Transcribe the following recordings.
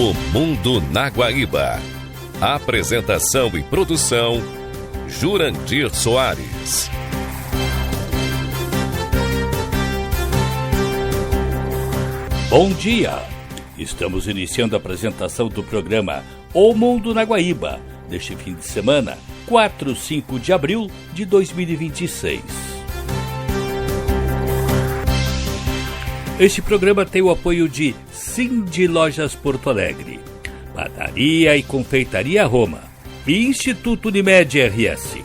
O Mundo na Guaíba. Apresentação e produção, Jurandir Soares. Bom dia! Estamos iniciando a apresentação do programa O Mundo na Guaíba, deste fim de semana, 4 e 5 de abril de 2026. Este programa tem o apoio de Cindy Lojas Porto Alegre, Padaria e Confeitaria Roma e Instituto Unimed RS.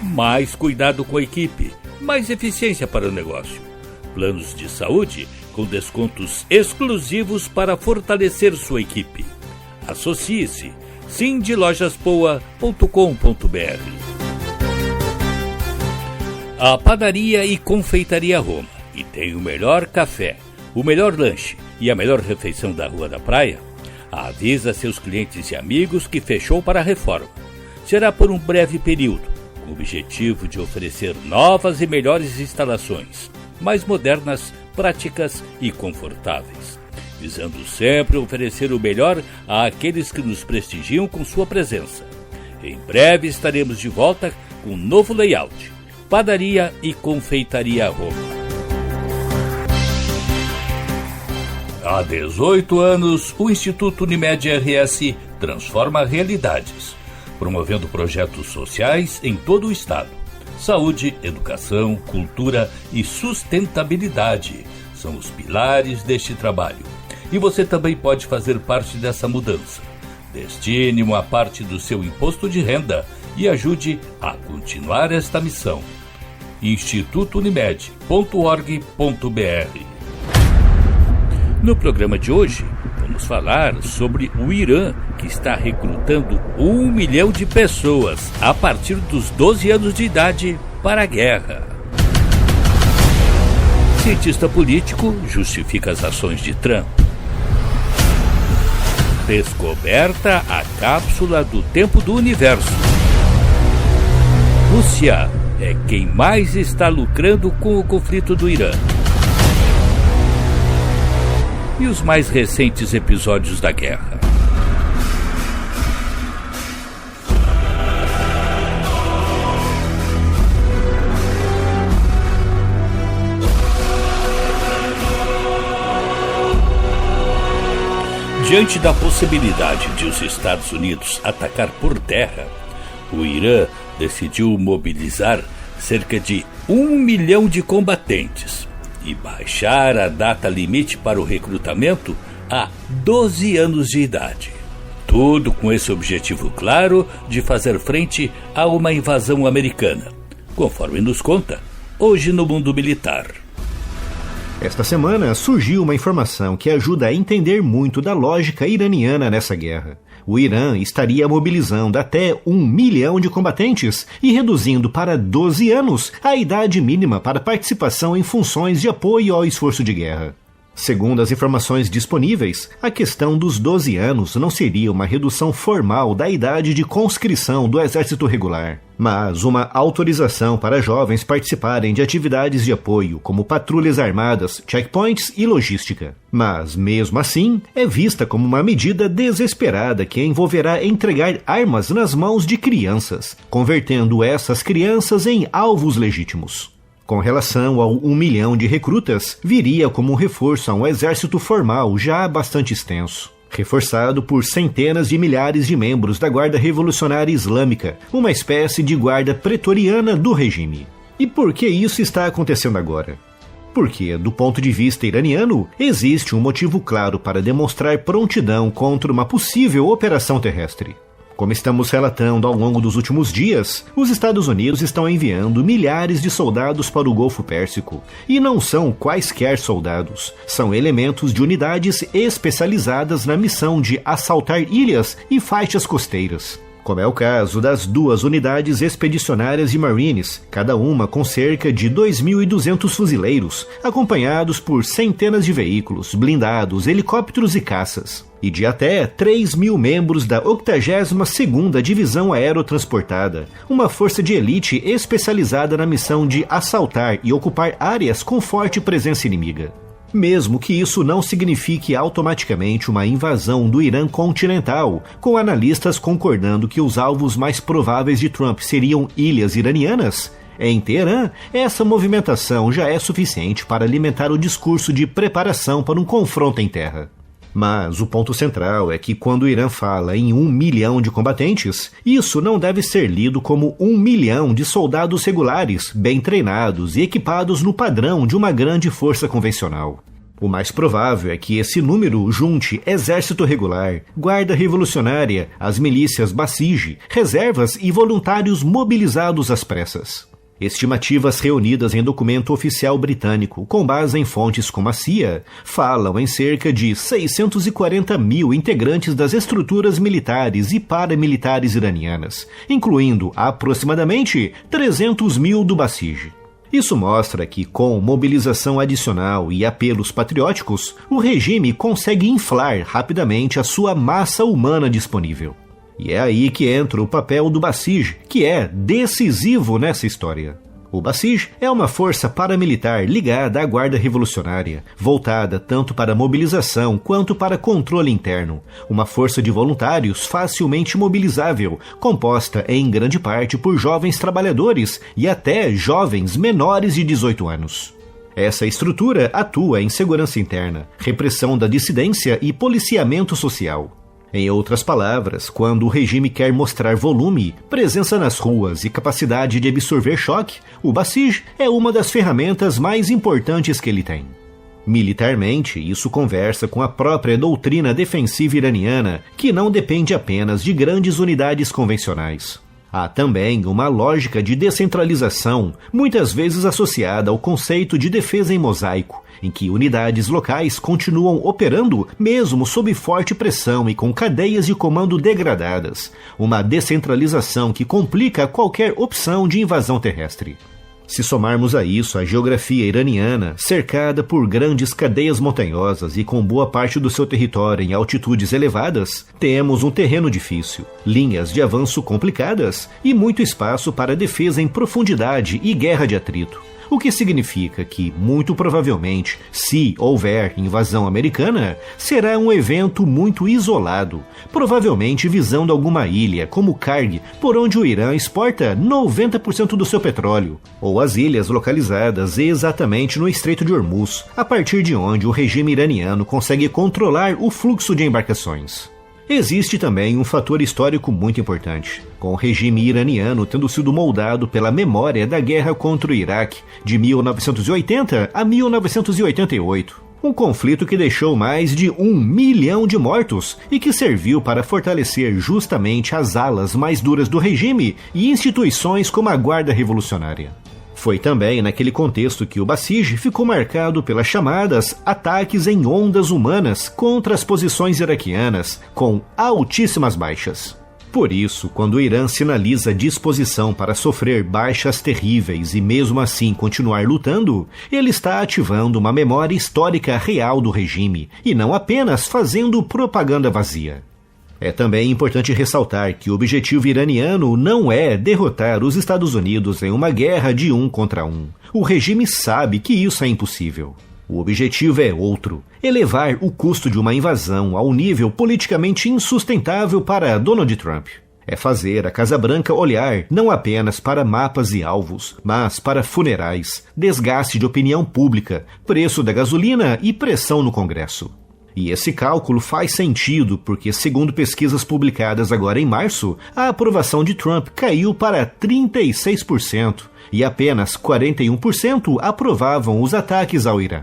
Mais cuidado com a equipe, mais eficiência para o negócio. Planos de saúde com descontos exclusivos para fortalecer sua equipe. Associe-se cindylojaspoa.com.br. A Padaria e Confeitaria Roma, que tem o melhor café, o melhor lanche e a melhor refeição da Rua da Praia, avisa seus clientes e amigos que fechou para a reforma. Será por um breve período, com o objetivo de oferecer novas e melhores instalações, mais modernas, práticas e confortáveis, visando sempre oferecer o melhor àqueles que nos prestigiam com sua presença. Em breve estaremos de volta com um novo layout. Padaria e Confeitaria Roma. Há 18 anos, o Instituto Unimed RS transforma realidades, promovendo projetos sociais em todo o estado. Saúde, educação, cultura e sustentabilidade são os pilares deste trabalho. E você também pode fazer parte dessa mudança. Destine uma parte do seu imposto de renda e ajude a continuar esta missão. institutounimed.org.br. No programa de hoje, vamos falar sobre o Irã, que está recrutando 1 milhão de pessoas a partir dos 12 anos de idade para a guerra. Cientista político justifica as ações de Trump. Descoberta a cápsula do tempo do universo. Rússia é quem mais está lucrando com o conflito do Irã. E os mais recentes episódios da guerra. Diante da possibilidade de os Estados Unidos atacar por terra, o Irã decidiu mobilizar cerca de 1 milhão de combatentes e baixar a data limite para o recrutamento a 12 anos de idade. Tudo com esse objetivo claro de fazer frente a uma invasão americana, conforme nos conta Hoje no Mundo Militar. Esta semana surgiu uma informação que ajuda a entender muito da lógica iraniana nessa guerra. O Irã estaria mobilizando até 1 milhão de combatentes e reduzindo para 12 anos a idade mínima para participação em funções de apoio ao esforço de guerra. Segundo as informações disponíveis, a questão dos 12 anos não seria uma redução formal da idade de conscrição do exército regular, mas uma autorização para jovens participarem de atividades de apoio, como patrulhas armadas, checkpoints e logística. Mas, mesmo assim, é vista como uma medida desesperada que envolverá entregar armas nas mãos de crianças, convertendo essas crianças em alvos legítimos. Com relação ao 1 milhão de recrutas, viria como um reforço a um exército formal já bastante extenso, reforçado por centenas de milhares de membros da Guarda Revolucionária Islâmica, uma espécie de guarda pretoriana do regime. E por que isso está acontecendo agora? Porque, do ponto de vista iraniano, existe um motivo claro para demonstrar prontidão contra uma possível operação terrestre. Como estamos relatando ao longo dos últimos dias, os Estados Unidos estão enviando milhares de soldados para o Golfo Pérsico. E não são quaisquer soldados, são elementos de unidades especializadas na missão de assaltar ilhas e faixas costeiras. Como é o caso das 2 unidades expedicionárias de Marines, cada uma com cerca de 2.200 fuzileiros, acompanhados por centenas de veículos, blindados, helicópteros e caças. E de até 3.000 membros da 82ª Divisão Aerotransportada, uma força de elite especializada na missão de assaltar e ocupar áreas com forte presença inimiga. mesmo que isso não signifique automaticamente uma invasão do Irã continental, com analistas concordando que os alvos mais prováveis de Trump seriam ilhas iranianas. Em Teherã, essa movimentação já é suficiente para alimentar o discurso de preparação para um confronto em terra. Mas o ponto central é que quando o Irã fala em 1 milhão de combatentes, isso não deve ser lido como 1 milhão de soldados regulares, bem treinados e equipados no padrão de uma grande força convencional. O mais provável é que esse número junte exército regular, guarda revolucionária, as milícias Basij, reservas e voluntários mobilizados às pressas. Estimativas reunidas em documento oficial britânico, com base em fontes como a CIA, falam em cerca de 640 mil integrantes das estruturas militares e paramilitares iranianas, incluindo aproximadamente 300 mil do Basij. Isso mostra que, com mobilização adicional e apelos patrióticos, o regime consegue inflar rapidamente a sua massa humana disponível. E é aí que entra o papel do Basij, que é decisivo nessa história. O Basij é uma força paramilitar ligada à Guarda Revolucionária, voltada tanto para mobilização quanto para controle interno. Uma força de voluntários facilmente mobilizável, composta em grande parte por jovens trabalhadores e até jovens menores de 18 anos. Essa estrutura atua em segurança interna, repressão da dissidência e policiamento social. Em outras palavras, quando o regime quer mostrar volume, presença nas ruas e capacidade de absorver choque, o Basij é uma das ferramentas mais importantes que ele tem. Militarmente, isso conversa com a própria doutrina defensiva iraniana, que não depende apenas de grandes unidades convencionais. Há também uma lógica de descentralização, muitas vezes associada ao conceito de defesa em mosaico, em que unidades locais continuam operando mesmo sob forte pressão e com cadeias de comando degradadas, uma descentralização que complica qualquer opção de invasão terrestre. Se somarmos a isso a geografia iraniana, cercada por grandes cadeias montanhosas e com boa parte do seu território em altitudes elevadas, temos um terreno difícil, linhas de avanço complicadas e muito espaço para defesa em profundidade e guerra de atrito. O que significa que, muito provavelmente, se houver invasão americana, será um evento muito isolado, provavelmente visando alguma ilha, como Karg, por onde o Irã exporta 90% do seu petróleo, ou as ilhas localizadas exatamente no Estreito de Hormuz, a partir de onde o regime iraniano consegue controlar o fluxo de embarcações. Existe também um fator histórico muito importante, com o regime iraniano tendo sido moldado pela memória da guerra contra o Iraque de 1980 a 1988. Um conflito que deixou mais de 1 milhão de mortos e que serviu para fortalecer justamente as alas mais duras do regime e instituições como a Guarda Revolucionária. Foi também naquele contexto que o Basij ficou marcado pelas chamadas ataques em ondas humanas contra as posições iraquianas, com altíssimas baixas. Por isso, quando o Irã sinaliza disposição para sofrer baixas terríveis e mesmo assim continuar lutando, ele está ativando uma memória histórica real do regime, e não apenas fazendo propaganda vazia. É também importante ressaltar que o objetivo iraniano não é derrotar os Estados Unidos em uma guerra de 1 contra 1. O regime sabe que isso é impossível. O objetivo é outro: elevar o custo de uma invasão ao nível politicamente insustentável para Donald Trump. É fazer a Casa Branca olhar não apenas para mapas e alvos, mas para funerais, desgaste de opinião pública, preço da gasolina e pressão no Congresso. E esse cálculo faz sentido porque, segundo pesquisas publicadas agora em março, a aprovação de Trump caiu para 36% e apenas 41% aprovavam os ataques ao Irã.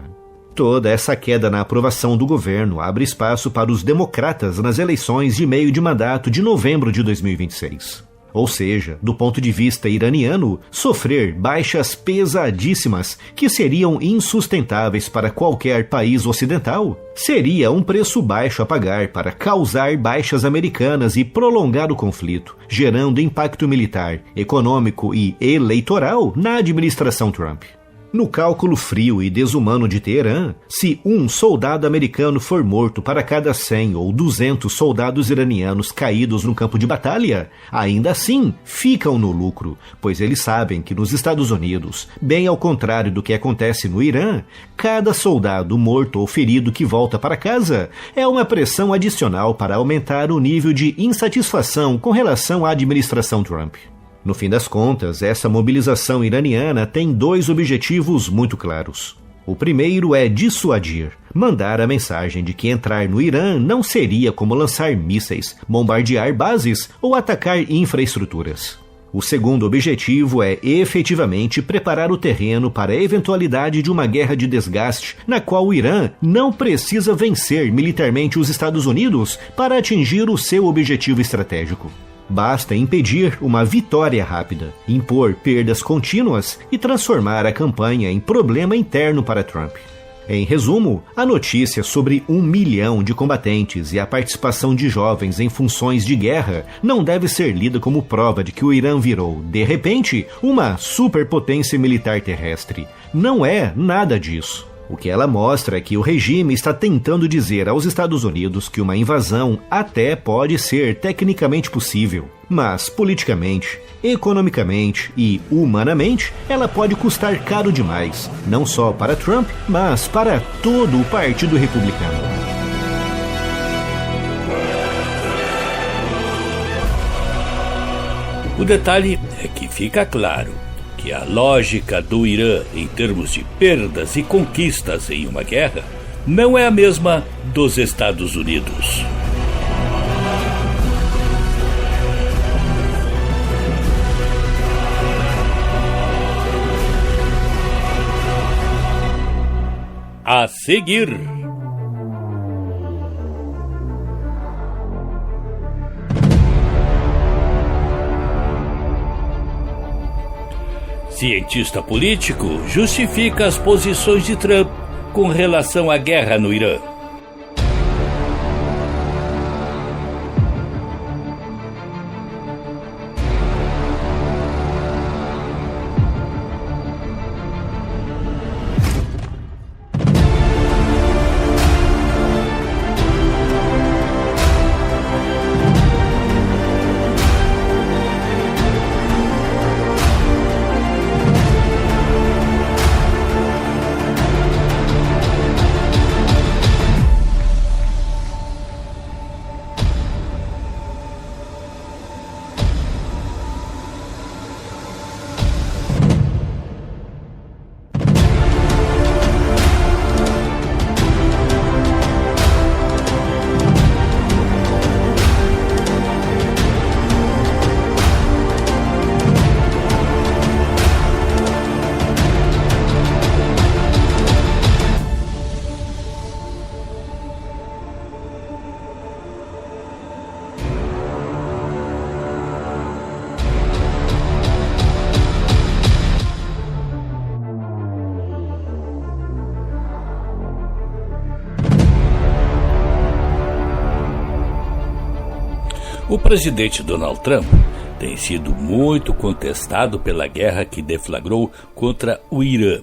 Toda essa queda na aprovação do governo abre espaço para os democratas nas eleições de meio de mandato de novembro de 2026. Ou seja, do ponto de vista iraniano, sofrer baixas pesadíssimas que seriam insustentáveis para qualquer país ocidental seria um preço baixo a pagar para causar baixas americanas e prolongar o conflito, gerando impacto militar, econômico e eleitoral na administração Trump. No cálculo frio e desumano de Teherã, se um soldado americano for morto para cada 100 ou 200 soldados iranianos caídos no campo de batalha, ainda assim ficam no lucro, pois eles sabem que nos Estados Unidos, bem ao contrário do que acontece no Irã, cada soldado morto ou ferido que volta para casa é uma pressão adicional para aumentar o nível de insatisfação com relação à administração Trump. No fim das contas, essa mobilização iraniana tem 2 objetivos muito claros. O primeiro é dissuadir, mandar a mensagem de que entrar no Irã não seria como lançar mísseis, bombardear bases ou atacar infraestruturas. O segundo objetivo é efetivamente preparar o terreno para a eventualidade de uma guerra de desgaste, na qual o Irã não precisa vencer militarmente os Estados Unidos para atingir o seu objetivo estratégico. Basta impedir uma vitória rápida, impor perdas contínuas e transformar a campanha em problema interno para Trump. Em resumo, a notícia sobre 1 milhão de combatentes e a participação de jovens em funções de guerra não deve ser lida como prova de que o Irã virou, de repente, uma superpotência militar terrestre. Não é nada disso. O que ela mostra é que o regime está tentando dizer aos Estados Unidos que uma invasão até pode ser tecnicamente possível, mas politicamente, economicamente e humanamente, ela pode custar caro demais, não só para Trump, mas para todo o Partido Republicano. O detalhe é que fica claro que a lógica do Irã em termos de perdas e conquistas em uma guerra não é a mesma dos Estados Unidos. A seguir, cientista político justifica as posições de Trump com relação à guerra no Irã. O presidente Donald Trump tem sido muito contestado pela guerra que deflagrou contra o Irã,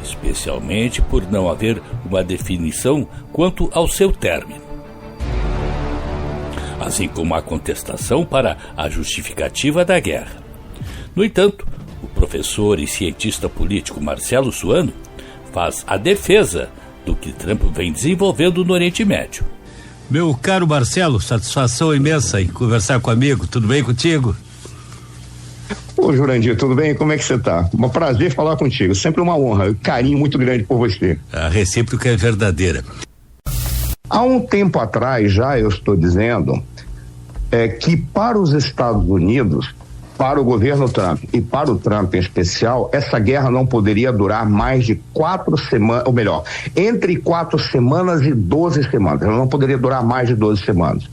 especialmente por não haver uma definição quanto ao seu término. Assim como a contestação para a justificativa da guerra. No entanto, o professor e cientista político Marcelo Suano faz a defesa do que Trump vem desenvolvendo no Oriente Médio. Meu caro Marcelo, satisfação imensa em conversar comigo. Tudo bem contigo? Ô Jurandir, tudo bem? Como é que você tá? Um prazer falar contigo, sempre uma honra, um carinho muito grande por você. A recíproca é verdadeira. Há um tempo atrás já eu estou dizendo que para os Estados Unidos, para o governo Trump e para o Trump em especial, essa guerra não poderia durar mais de 4 semanas, ou melhor, entre 4 semanas e 12 semanas. Ela não poderia durar mais de 12 semanas.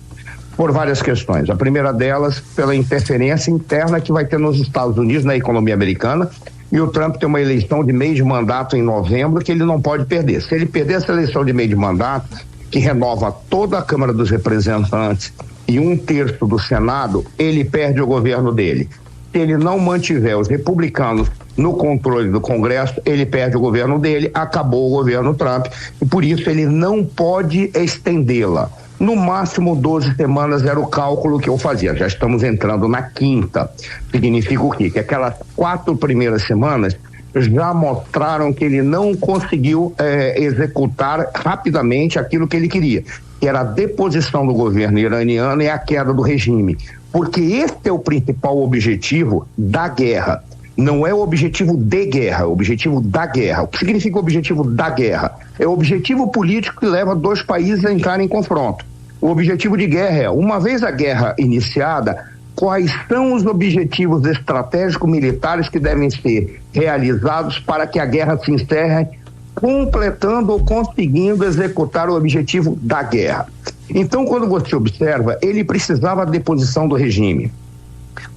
Por várias questões. A primeira delas, pela interferência interna que vai ter nos Estados Unidos, na economia americana, e o Trump tem uma eleição de meio de mandato em novembro que ele não pode perder. Se ele perder essa eleição de meio de mandato, que renova toda a Câmara dos Representantes e 1/3 do Senado, ele perde o governo dele. Se ele não mantiver os republicanos no controle do Congresso, ele perde o governo dele, acabou o governo Trump, e por isso ele não pode estendê-la. No máximo 12 semanas era o cálculo que eu fazia. Já estamos entrando na quinta. Significa o quê? Que aquelas 4 primeiras semanas já mostraram que ele não conseguiu executar rapidamente aquilo que ele queria, que era a deposição do governo iraniano e a queda do regime. Porque esse é o principal objetivo da guerra. Não é o objetivo de guerra, é o objetivo da guerra. O que significa o objetivo da guerra? É o objetivo político que leva 2 países a entrarem em confronto. O objetivo de guerra é, uma vez a guerra iniciada, quais são os objetivos estratégicos militares que devem ser realizados para que a guerra se encerre, completando ou conseguindo executar o objetivo da guerra. Então, quando você observa, ele precisava da deposição do regime.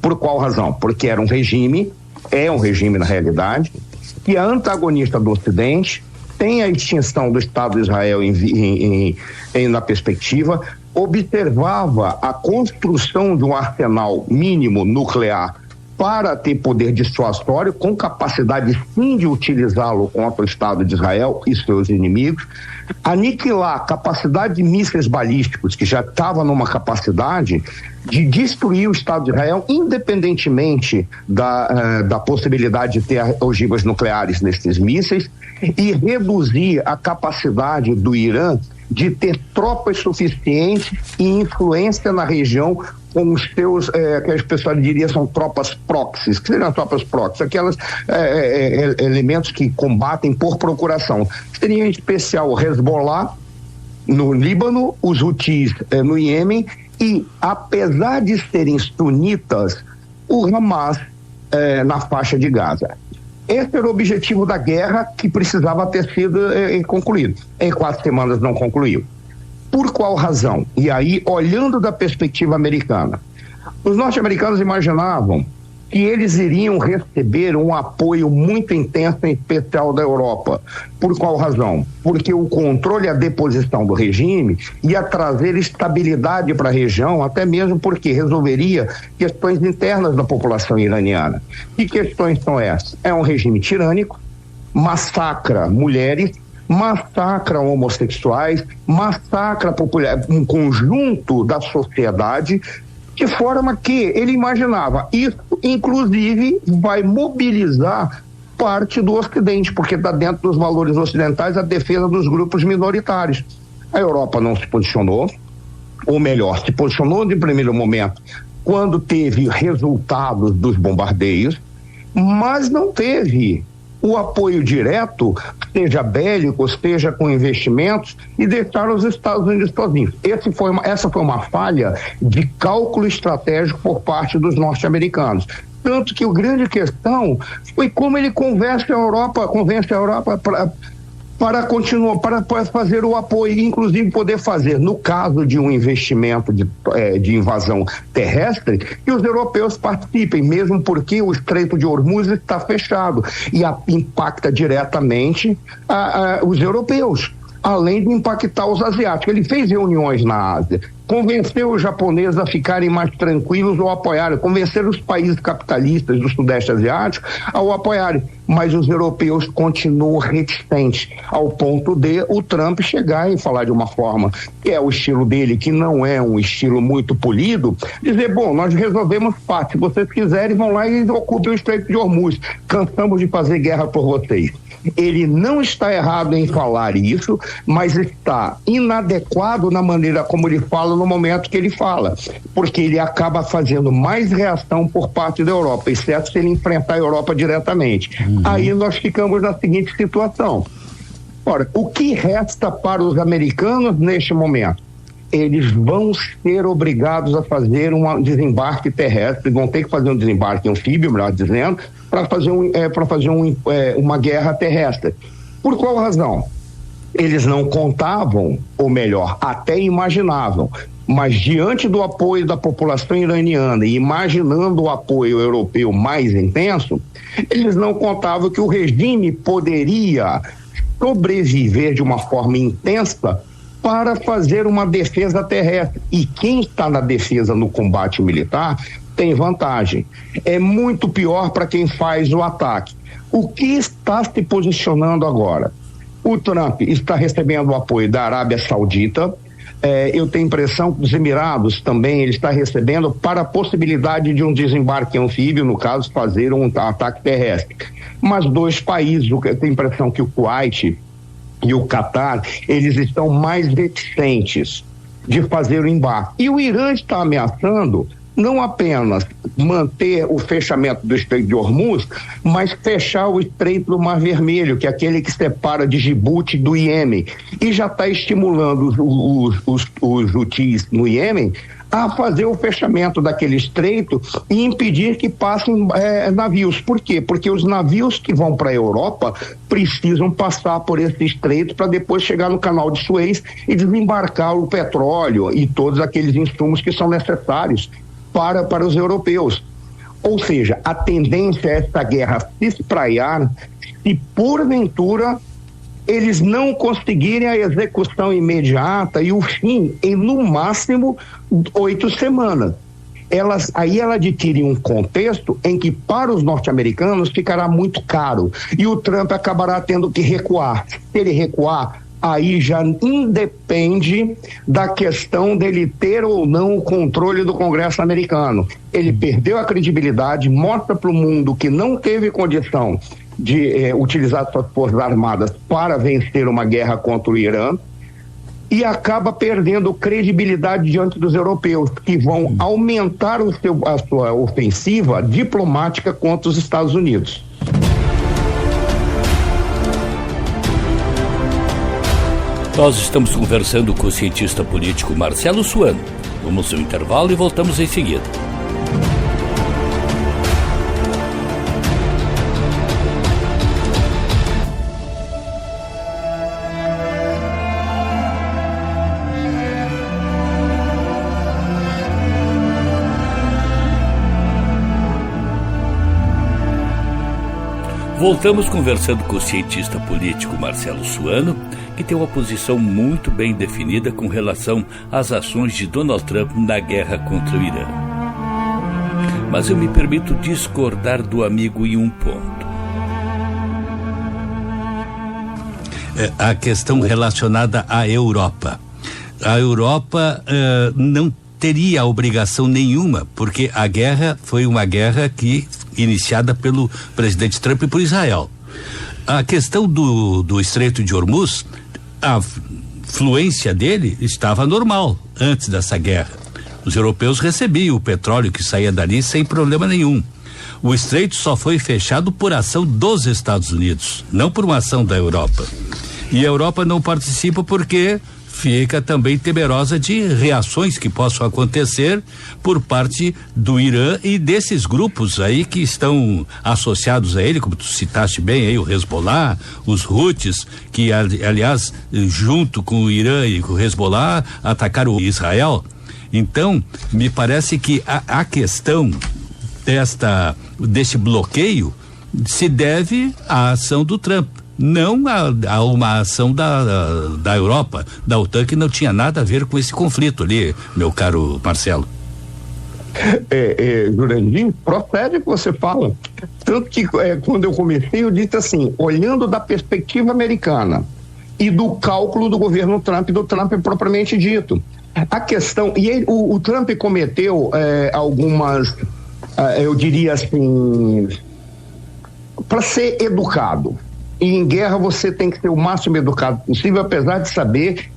Por qual razão? Porque era um regime, é um regime na realidade, que é antagonista do Ocidente, tem a extinção do Estado de Israel na perspectiva, observava a construção de um arsenal mínimo nuclear para ter poder dissuasório, com capacidade sim de utilizá-lo contra o Estado de Israel e seus inimigos, aniquilar a capacidade de mísseis balísticos, que já estava numa capacidade de destruir o Estado de Israel, independentemente da possibilidade de ter ogivas nucleares nesses mísseis, e reduzir a capacidade do Irã de ter tropas suficientes e influência na região com os seus, que as pessoas diriam são tropas proxies. Que seriam tropas proxies? Aquelas elementos que combatem por procuração. Seria em especial o Hezbollah no Líbano, os Houthis no Iêmen e, apesar de serem sunitas, o Hamas na faixa de Gaza. Esse era o objetivo da guerra que precisava ter sido concluído. Em 4 semanas não concluiu. Por qual razão? E aí, olhando da perspectiva americana, os norte-americanos imaginavam que eles iriam receber um apoio muito intenso, em especial da Europa. Por qual razão? Porque o controle e a deposição do regime ia trazer estabilidade para a região, até mesmo porque resolveria questões internas da população iraniana. Que questões são essas? É um regime tirânico, massacra mulheres, massacra homossexuais, massacra um conjunto da sociedade, de forma que ele imaginava isso, inclusive, vai mobilizar parte do Ocidente, porque está dentro dos valores ocidentais a defesa dos grupos minoritários. A Europa não se posicionou, ou melhor, se posicionou de primeiro momento quando teve resultados dos bombardeios, mas não teve o apoio direto, seja bélico, seja com investimentos, e deixar os Estados Unidos sozinhos. Essa foi uma falha de cálculo estratégico por parte dos norte-americanos. Tanto que a grande questão foi como ele convence a Europa para continuar, para fazer o apoio, inclusive poder fazer, no caso de um investimento de invasão terrestre, que os europeus participem, mesmo porque o Estreito de Hormuz está fechado e impacta diretamente os europeus, além de impactar os asiáticos. Ele fez reuniões na Ásia, convenceu os japoneses a ficarem mais tranquilos ou apoiarem, convencer os países capitalistas do Sudeste Asiático ao apoiarem, mas os europeus continuam reticentes, ao ponto de o Trump chegar e falar de uma forma que é o estilo dele, que não é um estilo muito polido, dizer, bom, nós resolvemos parte, se vocês quiserem vão lá e ocupem o Estreito de Hormuz, cansamos de fazer guerra por vocês. Ele não está errado em falar isso, mas está inadequado na maneira como ele fala no momento que ele fala, porque ele acaba fazendo mais reação por parte da Europa, exceto se ele enfrentar a Europa diretamente. Aí nós ficamos na seguinte situação. Ora, o que resta para os americanos neste momento? Eles vão ser obrigados a fazer um desembarque terrestre, vão ter que fazer um desembarque anfíbio, melhor dizendo, para fazer uma guerra terrestre. Por qual razão? Eles não contavam, ou melhor, até imaginavam, mas diante do apoio da população iraniana e imaginando o apoio europeu mais intenso, eles não contavam que o regime poderia sobreviver de uma forma intensa para fazer uma defesa terrestre. E quem está na defesa no combate militar tem vantagem. É muito pior para quem faz o ataque. O que está se posicionando agora? O Trump está recebendo o apoio da Arábia Saudita. Eu tenho a impressão que os Emirados também ele está recebendo para a possibilidade de um desembarque anfíbio, no caso, fazer um ataque terrestre. Mas 2 países, eu tenho a impressão que o Kuwait e o Catar, eles estão mais reticentes de fazer o embarque. E o Irã está ameaçando não apenas manter o fechamento do Estreito de Hormuz, mas fechar o Estreito do Mar Vermelho, que é aquele que separa de Djibouti do Iêmen, e já está estimulando os Houthis no Iêmen a fazer o fechamento daquele estreito e impedir que passem navios. Por quê? Porque os navios que vão para a Europa precisam passar por esse estreito para depois chegar no canal de Suez e desembarcar o petróleo e todos aqueles insumos que são necessários para os europeus. Ou seja, a tendência é essa guerra se espraiar se porventura eles não conseguirem a execução imediata e o fim em no máximo 8 semanas. Aí ela adquire um contexto em que para os norte-americanos ficará muito caro e o Trump acabará tendo que recuar. Se ele recuar, aí já independe da questão dele ter ou não o controle do Congresso americano. Ele perdeu a credibilidade, mostra para o mundo que não teve condição de utilizar suas forças armadas para vencer uma guerra contra o Irã e acaba perdendo credibilidade diante dos europeus, que vão aumentar a sua ofensiva diplomática contra os Estados Unidos. Nós estamos conversando com o cientista político Marcelo Suano. Vamos ao intervalo e voltamos em seguida. Voltamos conversando com o cientista político Marcelo Suano, que tem uma posição muito bem definida com relação às ações de Donald Trump na guerra contra o Irã. Mas eu me permito discordar do amigo em um ponto. A questão relacionada à Europa. A Europa não teria obrigação nenhuma, porque a guerra foi uma guerra iniciada pelo presidente Trump e por Israel. A questão do Estreito de Hormuz, a fluência dele estava normal antes dessa guerra. Os europeus recebiam o petróleo que saía dali sem problema nenhum. O estreito só foi fechado por ação dos Estados Unidos, não por uma ação da Europa. E a Europa não participa porque fica também temerosa de reações que possam acontecer por parte do Irã e desses grupos aí que estão associados a ele, como tu citaste bem aí, o Hezbollah, os Houthis, que aliás, junto com o Irã e com o Hezbollah, atacaram Israel. Então, me parece que a questão deste bloqueio se deve à ação do Trump, não a uma ação da Europa, da OTAN, que não tinha nada a ver com esse conflito ali, meu caro Marcelo. Jurandir, procede o que você fala. Tanto que quando eu comecei, eu disse assim, olhando da perspectiva americana e do cálculo do governo Trump, do Trump propriamente dito. A questão, o Trump cometeu algumas, eu diria assim, para ser educado. E em guerra você tem que ser o máximo educado possível, apesar de saber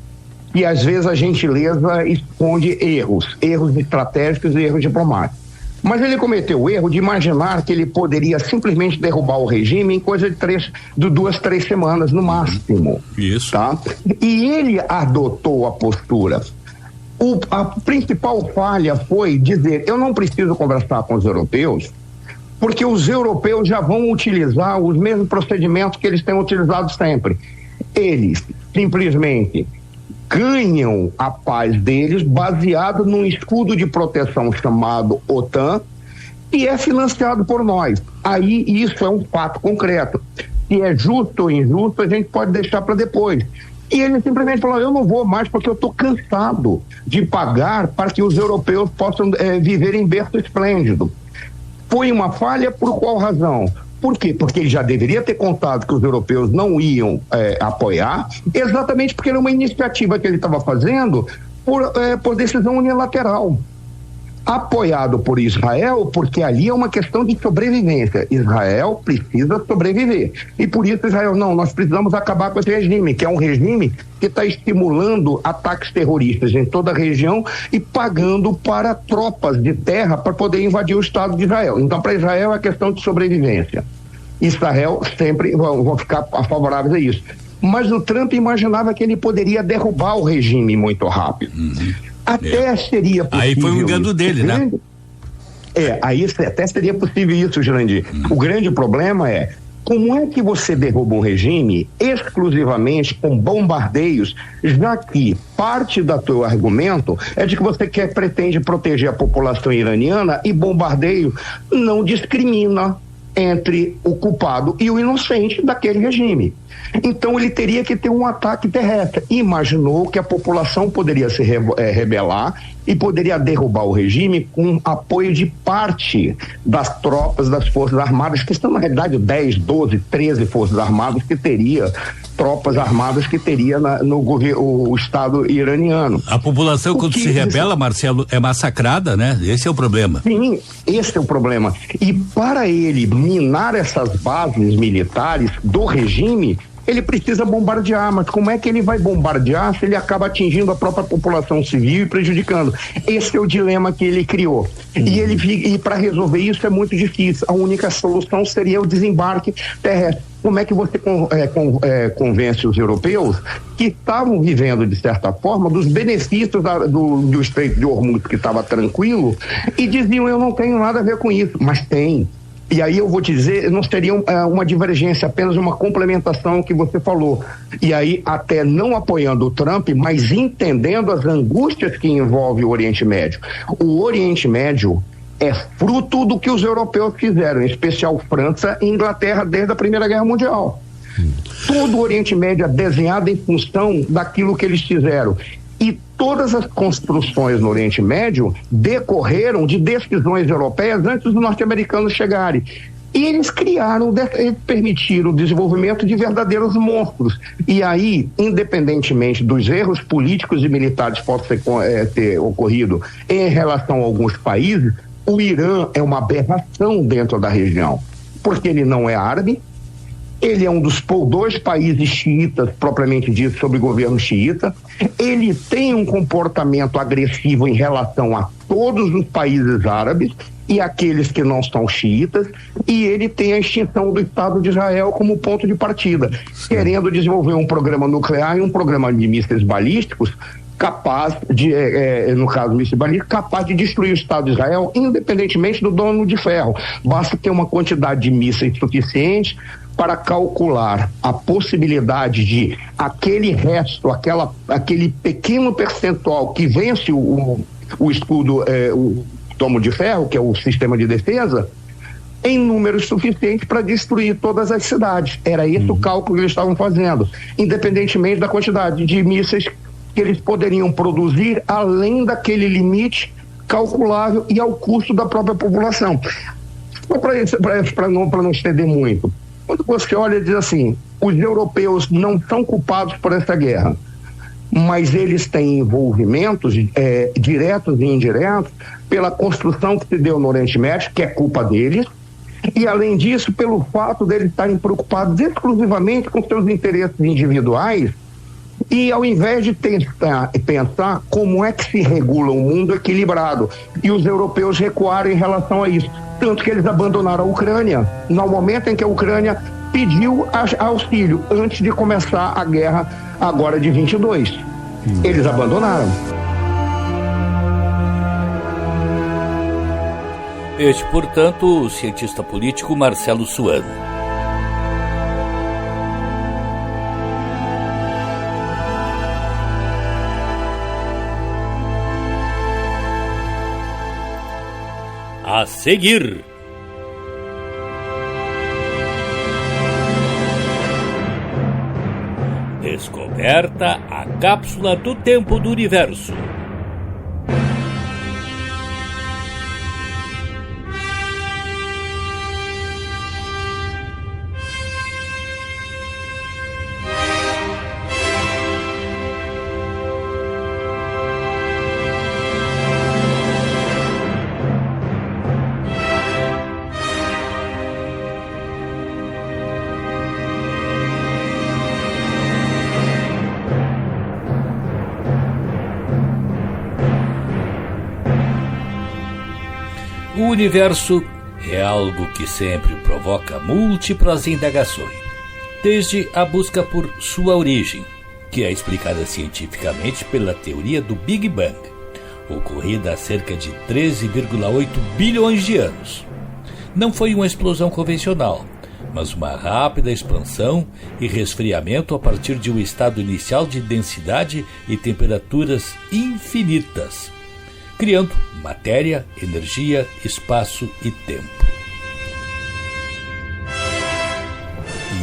que às vezes a gentileza esconde erros estratégicos e erros diplomáticos. Mas ele cometeu o erro de imaginar que ele poderia simplesmente derrubar o regime em coisa de 2, 3 semanas no máximo. Isso. Tá? E ele adotou a postura. A principal falha foi dizer, eu não preciso conversar com os europeus, porque os europeus já vão utilizar os mesmos procedimentos que eles têm utilizado sempre. Eles simplesmente ganham a paz deles baseado num escudo de proteção chamado OTAN, que é financiado por nós. Aí isso é um fato concreto. Se é justo ou injusto, a gente pode deixar para depois. E ele simplesmente falou, eu não vou mais porque eu estou cansado de pagar para que os europeus possam viver em berço esplêndido. Foi uma falha por qual razão? Por quê? Porque ele já deveria ter contado que os europeus não iam apoiar, exatamente porque era uma iniciativa que ele estava fazendo por decisão unilateral. Apoiado por Israel, porque ali é uma questão de sobrevivência. Israel precisa sobreviver. E por isso Israel, não, nós precisamos acabar com esse regime, que é um regime que está estimulando ataques terroristas em toda a região e pagando para tropas de terra para poder invadir o Estado de Israel. Então, para Israel é questão de sobrevivência. Israel sempre vão ficar favoráveis a isso. Mas o Trump imaginava que ele poderia derrubar o regime muito rápido. Até seria possível. Aí foi o engano dele, né? Aí até seria possível isso, Jurandir. O grande problema é, como é que você derruba um regime exclusivamente com bombardeios, já que parte do teu argumento é de que você pretende proteger a população iraniana e bombardeio não discrimina entre o culpado e o inocente daquele regime. Então ele teria que ter um ataque terrestre. Imaginou que a população poderia se rebelar e poderia derrubar o regime com apoio de parte das tropas das Forças Armadas, que são na realidade 10, 12, 13 Forças Armadas que teria, tropas armadas que teria no governo, o Estado iraniano. A população quando se rebela, Marcelo, é massacrada, né? Esse é o problema. Sim, esse é o problema. E para ele minar essas bases militares do regime, ele precisa bombardear, mas como é que ele vai bombardear se ele acaba atingindo a própria população civil e prejudicando? Esse é o dilema que ele criou. E para resolver isso é muito difícil. A única solução seria o desembarque terrestre. Como é que você convence os europeus que estavam vivendo, de certa forma, dos benefícios do Estreito de Hormuz, que estava tranquilo, e diziam, eu não tenho nada a ver com isso, mas tem. E aí eu vou te dizer, não seria uma divergência, apenas uma complementação que você falou. E aí até não apoiando o Trump, mas entendendo as angústias que envolvem o Oriente Médio. O Oriente Médio é fruto do que os europeus fizeram, em especial França e Inglaterra desde a Primeira Guerra Mundial. Todo o Oriente Médio é desenhado em função daquilo que eles fizeram. E todas as construções no Oriente Médio decorreram de decisões europeias antes dos norte-americanos chegarem. E eles permitiram o desenvolvimento de verdadeiros monstros. E aí, independentemente dos erros políticos e militares que possam ter ocorrido em relação a alguns países, o Irã é uma aberração dentro da região, porque ele não é árabe. Ele é um dos dois países xiitas, propriamente dito, sob governo xiita. Ele tem um comportamento agressivo em relação a todos os países árabes e aqueles que não são xiitas, e ele tem a extinção do Estado de Israel como ponto de partida, querendo desenvolver um programa nuclear e um programa de mísseis balísticos capaz de, no caso mísseis balísticos, capaz de destruir o Estado de Israel, independentemente do dono de ferro. Basta ter uma quantidade de mísseis suficiente para calcular a possibilidade de aquele resto, aquele pequeno percentual que vence o escudo, o domo de ferro, que é o sistema de defesa, em números suficientes para destruir todas as cidades. Era esse o cálculo que eles estavam fazendo, independentemente da quantidade de mísseis que eles poderiam produzir, além daquele limite calculável e ao custo da própria população. Para não estender muito, quando você olha e diz assim, os europeus não são culpados por essa guerra, mas eles têm envolvimentos diretos e indiretos pela construção que se deu no Oriente Médio, que é culpa deles, e além disso, pelo fato deles estarem preocupados exclusivamente com seus interesses individuais, e ao invés de pensar como é que se regula um mundo equilibrado, e os europeus recuaram em relação a isso, tanto que eles abandonaram a Ucrânia no momento em que a Ucrânia pediu auxílio antes de começar a guerra agora de 22. Eles abandonaram. Este, portanto, o cientista político Marcelo Suano. A seguir, Descoberta a cápsula do tempo do universo. O universo é algo que sempre provoca múltiplas indagações, desde a busca por sua origem, que é explicada cientificamente pela teoria do Big Bang, ocorrida há cerca de 13,8 bilhões de anos. Não foi uma explosão convencional, mas uma rápida expansão e resfriamento a partir de um estado inicial de densidade e temperaturas infinitas, criando matéria, energia, espaço e tempo.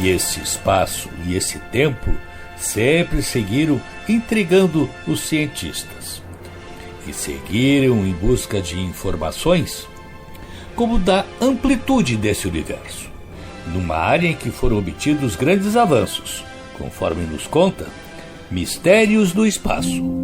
E esse espaço e esse tempo sempre seguiram intrigando os cientistas, e seguiram em busca de informações como da amplitude desse universo, numa área em que foram obtidos grandes avanços, conforme nos conta Mistérios do Espaço.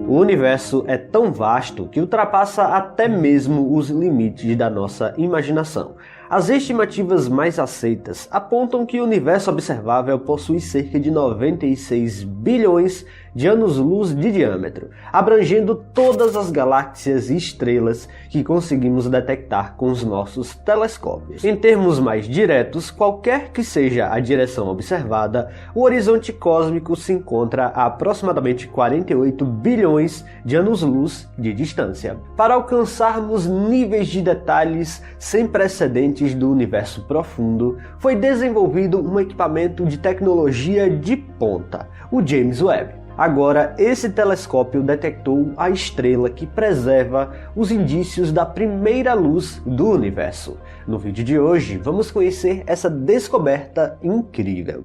O universo é tão vasto que ultrapassa até mesmo os limites da nossa imaginação. As estimativas mais aceitas apontam que o universo observável possui cerca de 96 bilhões de anos-luz de diâmetro, abrangendo todas as galáxias e estrelas que conseguimos detectar com os nossos telescópios. Em termos mais diretos, qualquer que seja a direção observada, o horizonte cósmico se encontra a aproximadamente 48 bilhões de anos-luz de distância. Para alcançarmos níveis de detalhes sem precedentes do universo profundo, foi desenvolvido um equipamento de tecnologia de ponta, o James Webb. Agora, esse telescópio detectou a estrela que preserva os indícios da primeira luz do universo. No vídeo de hoje, vamos conhecer essa descoberta incrível.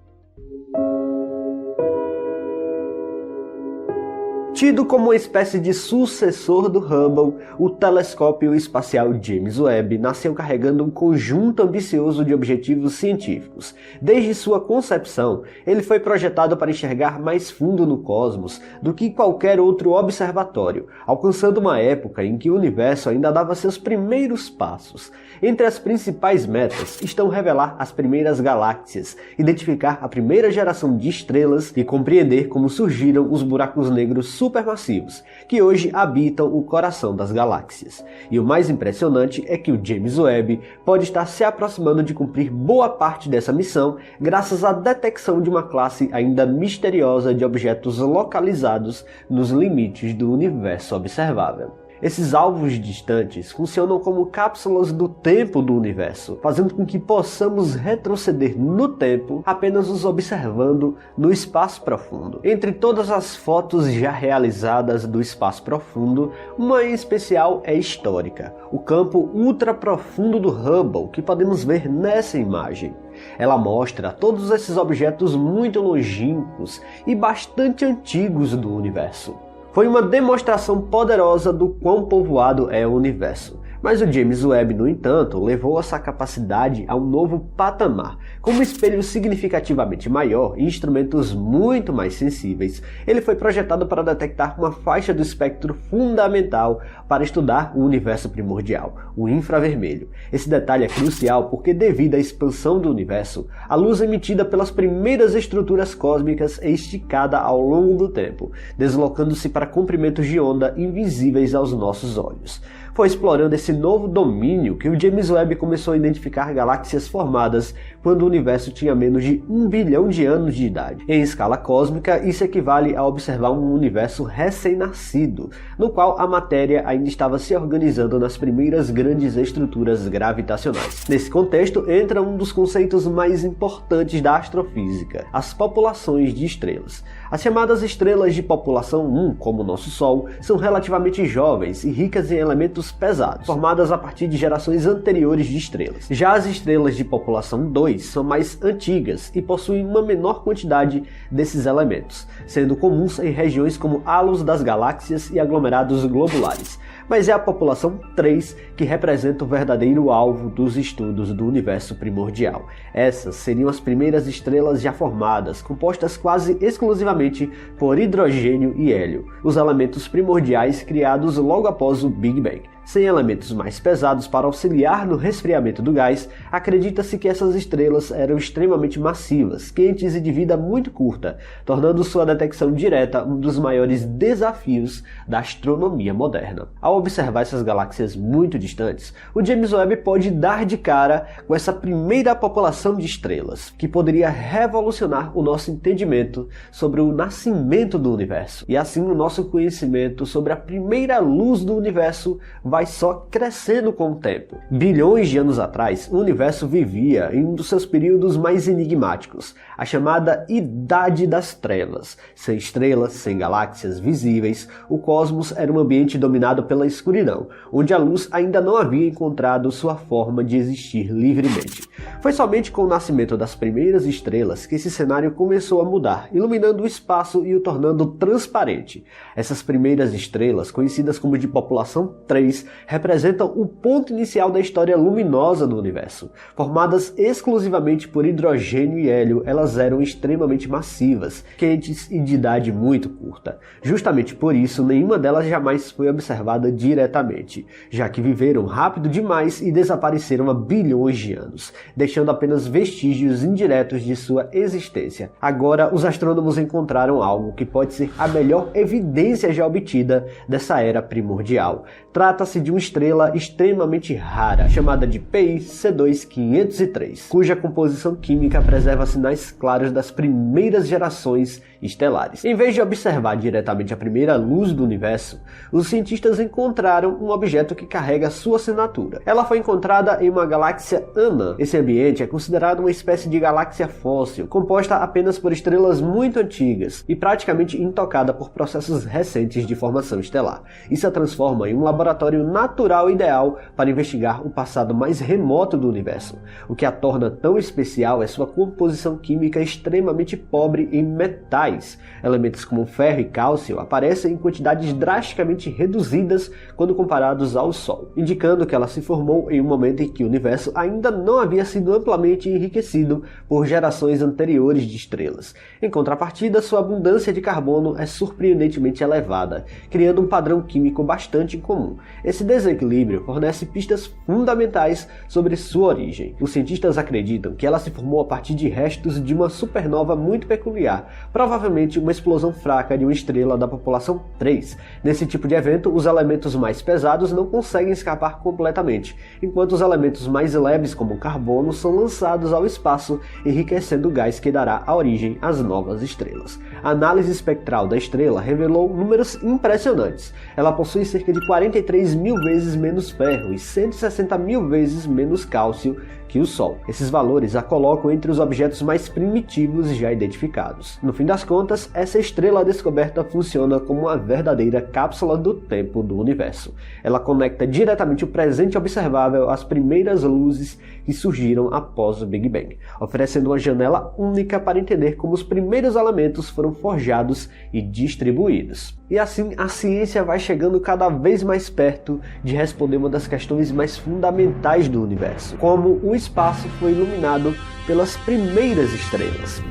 Tido como uma espécie de sucessor do Hubble, o telescópio espacial James Webb nasceu carregando um conjunto ambicioso de objetivos científicos. Desde sua concepção, ele foi projetado para enxergar mais fundo no cosmos do que qualquer outro observatório, alcançando uma época em que o universo ainda dava seus primeiros passos. Entre as principais metas estão revelar as primeiras galáxias, identificar a primeira geração de estrelas e compreender como surgiram os buracos negros supermassivos, que hoje habitam o coração das galáxias. E o mais impressionante é que o James Webb pode estar se aproximando de cumprir boa parte dessa missão graças à detecção de uma classe ainda misteriosa de objetos localizados nos limites do universo observável. Esses alvos distantes funcionam como cápsulas do tempo do universo, fazendo com que possamos retroceder no tempo apenas os observando no espaço profundo. Entre todas as fotos já realizadas do espaço profundo, uma em especial é histórica, o campo ultraprofundo do Hubble, que podemos ver nessa imagem. Ela mostra todos esses objetos muito longínquos e bastante antigos do universo. Foi uma demonstração poderosa do quão povoado é o universo. Mas o James Webb, no entanto, levou essa capacidade a um novo patamar. Com um espelho significativamente maior e instrumentos muito mais sensíveis, ele foi projetado para detectar uma faixa do espectro fundamental para estudar o universo primordial, o infravermelho. Esse detalhe é crucial porque, devido à expansão do universo, a luz emitida pelas primeiras estruturas cósmicas é esticada ao longo do tempo, deslocando-se para comprimentos de onda invisíveis aos nossos olhos. Foi explorando esse novo domínio que o James Webb começou a identificar galáxias formadas quando o universo tinha menos de 1 bilhão de anos de idade. Em escala cósmica, isso equivale a observar um universo recém-nascido, no qual a matéria ainda estava se organizando nas primeiras grandes estruturas gravitacionais. Nesse contexto, entra um dos conceitos mais importantes da astrofísica, as populações de estrelas. As chamadas estrelas de população 1, como o nosso Sol, são relativamente jovens e ricas em elementos elementos pesados, formadas a partir de gerações anteriores de estrelas. Já as estrelas de população 2 são mais antigas e possuem uma menor quantidade desses elementos, sendo comuns em regiões como halos das galáxias e aglomerados globulares. Mas é a população 3 que representa o verdadeiro alvo dos estudos do universo primordial. Essas seriam as primeiras estrelas já formadas, compostas quase exclusivamente por hidrogênio e hélio, os elementos primordiais criados logo após o Big Bang. Sem elementos mais pesados para auxiliar no resfriamento do gás, acredita-se que essas estrelas eram extremamente massivas, quentes e de vida muito curta, tornando sua detecção direta um dos maiores desafios da astronomia moderna. Ao observar essas galáxias muito distantes, o James Webb pode dar de cara com essa primeira população de estrelas, que poderia revolucionar o nosso entendimento sobre o nascimento do universo. E assim o nosso conhecimento sobre a primeira luz do universo vai só crescendo com o tempo. Bilhões de anos atrás, o universo vivia em um dos seus períodos mais enigmáticos, a chamada Idade das Trevas. Sem estrelas, sem galáxias visíveis, o cosmos era um ambiente dominado pela escuridão, onde a luz ainda não havia encontrado sua forma de existir livremente. Foi somente com o nascimento das primeiras estrelas que esse cenário começou a mudar, iluminando o espaço e o tornando transparente. Essas primeiras estrelas, conhecidas como de população 3, representam o ponto inicial da história luminosa do universo. Formadas exclusivamente por hidrogênio e hélio, elas eram extremamente massivas, quentes e de idade muito curta. Justamente por isso, nenhuma delas jamais foi observada diretamente, já que viveram rápido demais e desapareceram há bilhões de anos, deixando apenas vestígios indiretos de sua existência. Agora, os astrônomos encontraram algo que pode ser a melhor evidência já obtida dessa era primordial. Trata-se de uma estrela extremamente rara, chamada de PI C2-503, cuja composição química preserva sinais claros das primeiras gerações estelares. Em vez de observar diretamente a primeira luz do universo, os cientistas encontraram um objeto que carrega sua assinatura. Ela foi encontrada em uma galáxia anã. Esse ambiente é considerado uma espécie de galáxia fóssil, composta apenas por estrelas muito antigas e praticamente intocada por processos recentes de formação estelar. Isso a transforma em um laboratório natural ideal para investigar o passado mais remoto do universo. O que a torna tão especial é sua composição química extremamente pobre em metais. Elementos como ferro e cálcio aparecem em quantidades drasticamente reduzidas quando comparados ao Sol, indicando que ela se formou em um momento em que o universo ainda não havia sido amplamente enriquecido por gerações anteriores de estrelas. Em contrapartida, sua abundância de carbono é surpreendentemente elevada, criando um padrão químico bastante incomum. Esse desequilíbrio fornece pistas fundamentais sobre sua origem. Os cientistas acreditam que ela se formou a partir de restos de uma supernova muito peculiar, provavelmente uma explosão fraca de uma estrela da população 3. Nesse tipo de evento, os elementos mais pesados não conseguem escapar completamente, enquanto os elementos mais leves, como o carbono, são lançados ao espaço, enriquecendo o gás que dará a origem às novas estrelas. A análise espectral da estrela revelou números impressionantes. Ela possui cerca de 43 mil vezes menos ferro e 160 mil vezes menos cálcio que o Sol. Esses valores a colocam entre os objetos mais primitivos já identificados. No fim das contas, essa estrela descoberta funciona como uma verdadeira cápsula do tempo do universo. Ela conecta diretamente o presente observável às primeiras luzes que surgiram após o Big Bang, oferecendo uma janela única para entender como os primeiros elementos foram forjados e distribuídos. E assim, a ciência vai chegando cada vez mais perto de responder uma das questões mais fundamentais do universo: como o espaço foi iluminado pelas primeiras estrelas.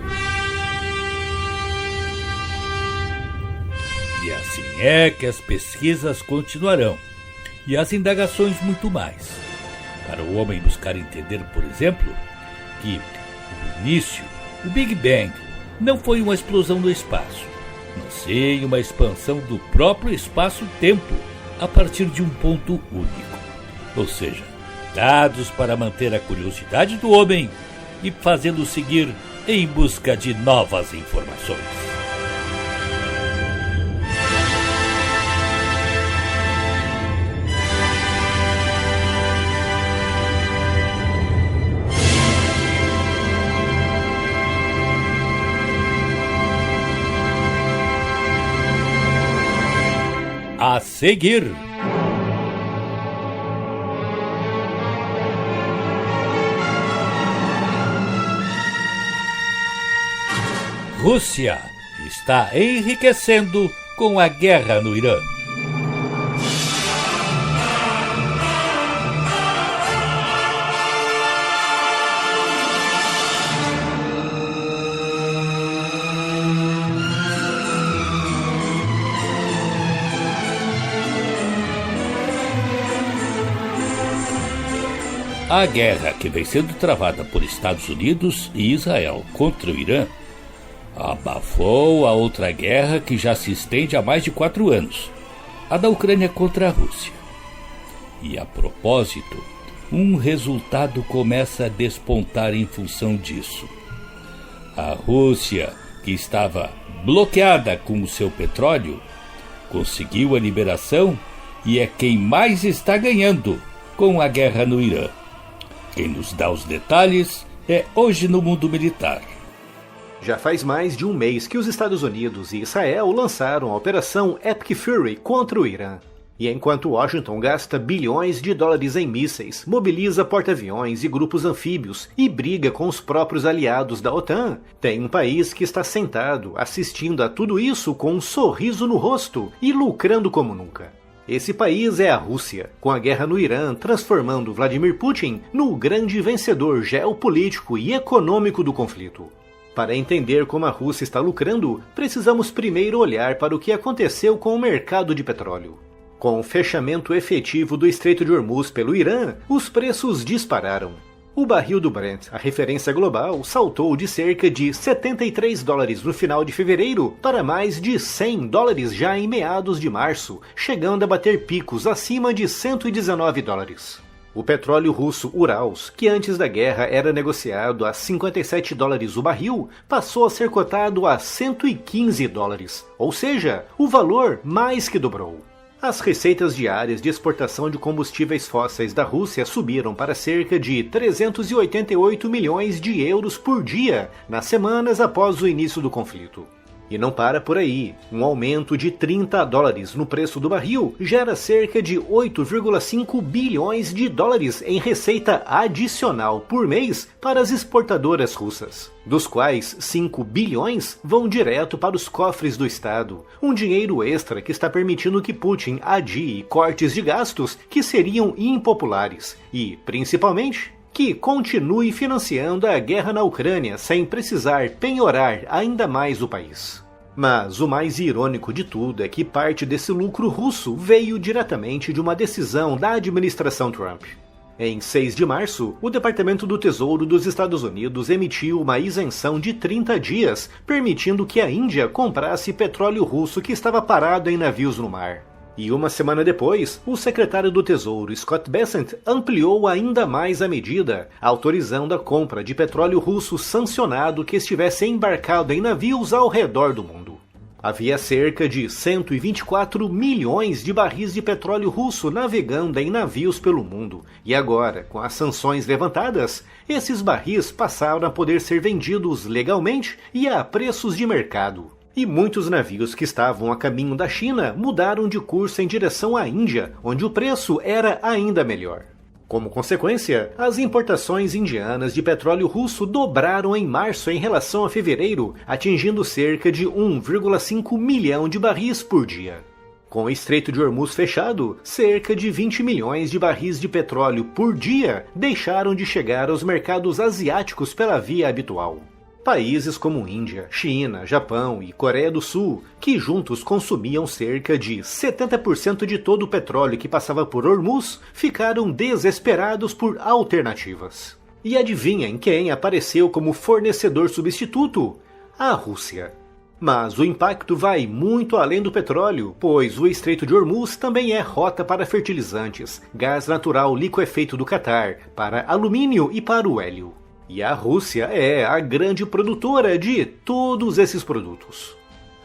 E assim é que as pesquisas continuarão, e as indagações muito mais. Para o homem buscar entender, por exemplo, que o início, o Big Bang, não foi uma explosão do espaço, mas sim uma expansão do próprio espaço-tempo a partir de um ponto único. Ou seja, dados para manter a curiosidade do homem e fazê-lo seguir em busca de novas informações. A seguir, Rússia está enriquecendo com a guerra no Irã. A guerra que vem sendo travada por Estados Unidos e Israel contra o Irã abafou a outra guerra que já se estende há mais de 4 anos, a da Ucrânia contra a Rússia. E a propósito, um resultado começa a despontar em função disso. A Rússia, que estava bloqueada com o seu petróleo, conseguiu a liberação e é quem mais está ganhando com a guerra no Irã. Quem nos dá os detalhes é Hoje no Mundo Militar. Já faz mais de um mês que os Estados Unidos e Israel lançaram a Operação Epic Fury contra o Irã. E enquanto Washington gasta bilhões de dólares em mísseis, mobiliza porta-aviões e grupos anfíbios e briga com os próprios aliados da OTAN, tem um país que está sentado assistindo a tudo isso com um sorriso no rosto e lucrando como nunca. Esse país é a Rússia, com a guerra no Irã transformando Vladimir Putin no grande vencedor geopolítico e econômico do conflito. Para entender como a Rússia está lucrando, precisamos primeiro olhar para o que aconteceu com o mercado de petróleo. Com o fechamento efetivo do Estreito de Hormuz pelo Irã, os preços dispararam. O barril do Brent, a referência global, saltou de cerca de $73 no final de fevereiro para mais de $100 já em meados de março, chegando a bater picos acima de $119. O petróleo russo Urals, que antes da guerra era negociado a $57 o barril, passou a ser cotado a $115, ou seja, o valor mais que dobrou. As receitas diárias de exportação de combustíveis fósseis da Rússia subiram para cerca de 388 milhões de euros por dia nas semanas após o início do conflito. E não para por aí. Um aumento de $30 no preço do barril gera cerca de 8,5 bilhões de dólares em receita adicional por mês para as exportadoras russas, dos quais 5 bilhões vão direto para os cofres do Estado, um dinheiro extra que está permitindo que Putin adie cortes de gastos que seriam impopulares e, principalmente, que continue financiando a guerra na Ucrânia sem precisar penhorar ainda mais o país. Mas o mais irônico de tudo é que parte desse lucro russo veio diretamente de uma decisão da administração Trump. Em 6 de março, o Departamento do Tesouro dos Estados Unidos emitiu uma isenção de 30 dias, permitindo que a Índia comprasse petróleo russo que estava parado em navios no mar. E uma semana depois, o secretário do Tesouro, Scott Bessent, ampliou ainda mais a medida, autorizando a compra de petróleo russo sancionado que estivesse embarcado em navios ao redor do mundo. Havia cerca de 124 milhões de barris de petróleo russo navegando em navios pelo mundo, e agora, com as sanções levantadas, esses barris passaram a poder ser vendidos legalmente e a preços de mercado. E muitos navios que estavam a caminho da China mudaram de curso em direção à Índia, onde o preço era ainda melhor. Como consequência, as importações indianas de petróleo russo dobraram em março em relação a fevereiro, atingindo cerca de 1,5 milhão de barris por dia. Com o Estreito de Hormuz fechado, cerca de 20 milhões de barris de petróleo por dia deixaram de chegar aos mercados asiáticos pela via habitual. Países como Índia, China, Japão e Coreia do Sul, que juntos consumiam cerca de 70% de todo o petróleo que passava por Hormuz, ficaram desesperados por alternativas. E adivinhem quem apareceu como fornecedor substituto? A Rússia. Mas o impacto vai muito além do petróleo, pois o Estreito de Hormuz também é rota para fertilizantes, gás natural liquefeito do Catar, para alumínio e para o hélio. E a Rússia é a grande produtora de todos esses produtos.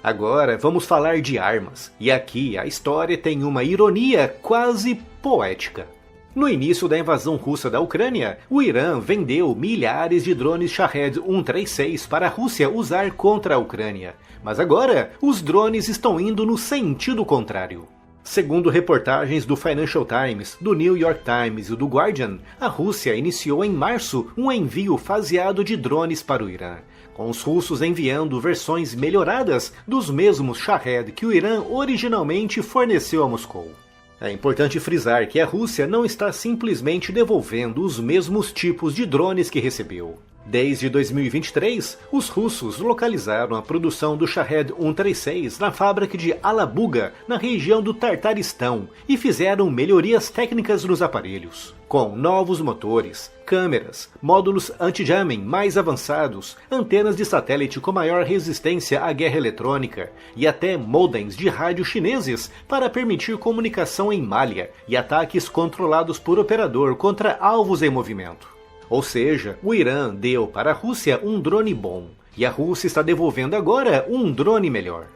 Agora vamos falar de armas, e aqui a história tem uma ironia quase poética. No início da invasão russa da Ucrânia, o Irã vendeu milhares de drones Shahed 136 para a Rússia usar contra a Ucrânia. Mas agora, os drones estão indo no sentido contrário. Segundo reportagens do Financial Times, do New York Times e do Guardian, a Rússia iniciou em março um envio faseado de drones para o Irã, com os russos enviando versões melhoradas dos mesmos Shahed que o Irã originalmente forneceu a Moscou. É importante frisar que a Rússia não está simplesmente devolvendo os mesmos tipos de drones que recebeu. Desde 2023, os russos localizaram a produção do Shahed 136 na fábrica de Alabuga, na região do Tartaristão, e fizeram melhorias técnicas nos aparelhos, com novos motores, câmeras, módulos anti-jamming mais avançados, antenas de satélite com maior resistência à guerra eletrônica e até modems de rádio chineses para permitir comunicação em malha e ataques controlados por operador contra alvos em movimento. Ou seja, o Irã deu para a Rússia um drone bom, e a Rússia está devolvendo agora um drone melhor.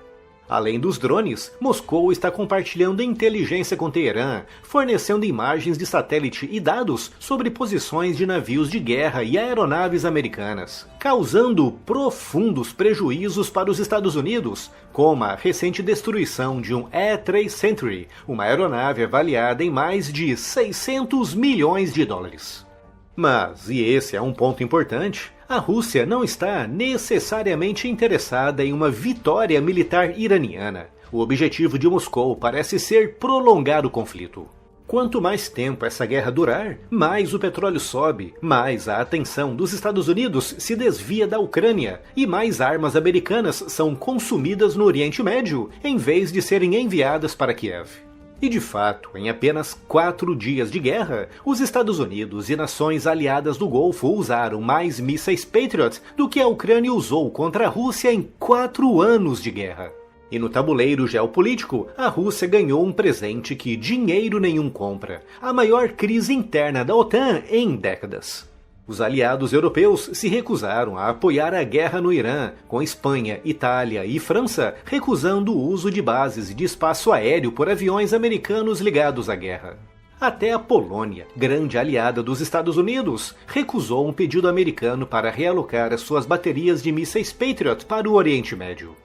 Além dos drones, Moscou está compartilhando inteligência com Teherã, fornecendo imagens de satélite e dados sobre posições de navios de guerra e aeronaves americanas, causando profundos prejuízos para os Estados Unidos, como a recente destruição de um E-3 Century, uma aeronave avaliada em mais de 600 milhões de dólares. Mas, e esse é um ponto importante, a Rússia não está necessariamente interessada em uma vitória militar iraniana. O objetivo de Moscou parece ser prolongar o conflito. Quanto mais tempo essa guerra durar, mais o petróleo sobe, mais a atenção dos Estados Unidos se desvia da Ucrânia e mais armas americanas são consumidas no Oriente Médio em vez de serem enviadas para Kiev. E de fato, em apenas 4 dias de guerra, os Estados Unidos e nações aliadas do Golfo usaram mais mísseis Patriot do que a Ucrânia usou contra a Rússia em 4 anos de guerra. E no tabuleiro geopolítico, a Rússia ganhou um presente que dinheiro nenhum compra: a maior crise interna da OTAN em décadas. Os aliados europeus se recusaram a apoiar a guerra no Irã, com Espanha, Itália e França recusando o uso de bases de espaço aéreo por aviões americanos ligados à guerra. Até a Polônia, grande aliada dos Estados Unidos, recusou um pedido americano para realocar as suas baterias de mísseis Patriot para o Oriente Médio.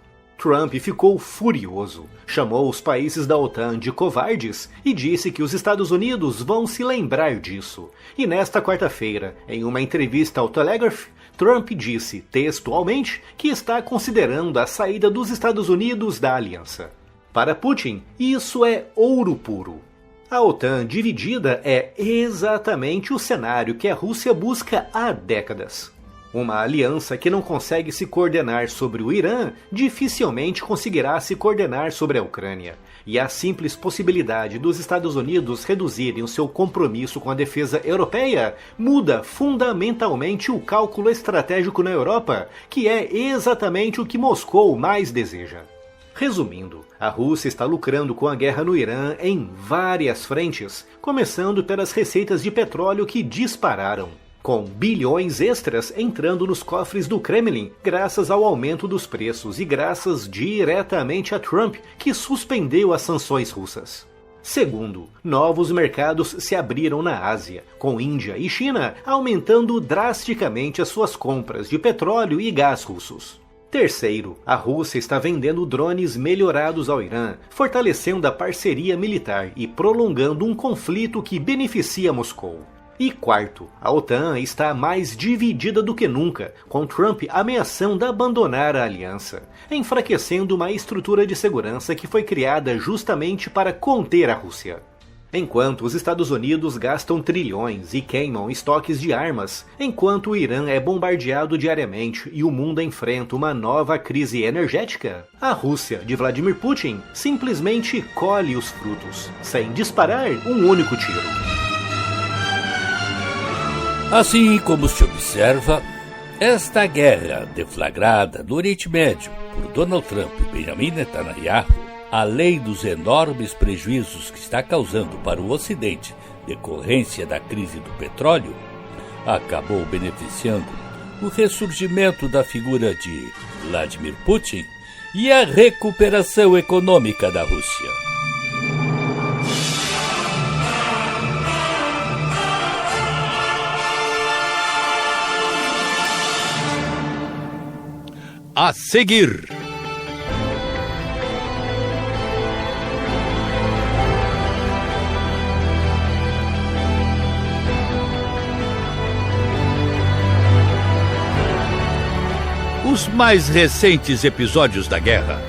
Trump ficou furioso, chamou os países da OTAN de covardes e disse que os Estados Unidos vão se lembrar disso. E nesta quarta-feira, em uma entrevista ao Telegraph, Trump disse textualmente que está considerando a saída dos Estados Unidos da aliança. Para Putin, isso é ouro puro. A OTAN dividida é exatamente o cenário que a Rússia busca há décadas. Uma aliança que não consegue se coordenar sobre o Irã dificilmente conseguirá se coordenar sobre a Ucrânia. E a simples possibilidade dos Estados Unidos reduzirem o seu compromisso com a defesa europeia muda fundamentalmente o cálculo estratégico na Europa, que é exatamente o que Moscou mais deseja. Resumindo, a Rússia está lucrando com a guerra no Irã em várias frentes, começando pelas receitas de petróleo que dispararam, com bilhões extras entrando nos cofres do Kremlin graças ao aumento dos preços e graças diretamente a Trump, que suspendeu as sanções russas. Segundo, novos mercados se abriram na Ásia, com Índia e China aumentando drasticamente as suas compras de petróleo e gás russos. Terceiro, a Rússia está vendendo drones melhorados ao Irã, fortalecendo a parceria militar e prolongando um conflito que beneficia Moscou. E quarto, a OTAN está mais dividida do que nunca, com Trump ameaçando abandonar a aliança, enfraquecendo uma estrutura de segurança que foi criada justamente para conter a Rússia. Enquanto os Estados Unidos gastam trilhões e queimam estoques de armas, enquanto o Irã é bombardeado diariamente e o mundo enfrenta uma nova crise energética, a Rússia de Vladimir Putin simplesmente colhe os frutos, sem disparar um único tiro. Assim como se observa, esta guerra deflagrada no Oriente Médio por Donald Trump e Benjamin Netanyahu, além dos enormes prejuízos que está causando para o Ocidente decorrência da crise do petróleo, acabou beneficiando o ressurgimento da figura de Vladimir Putin e a recuperação econômica da Rússia. A seguir, os mais recentes episódios da guerra.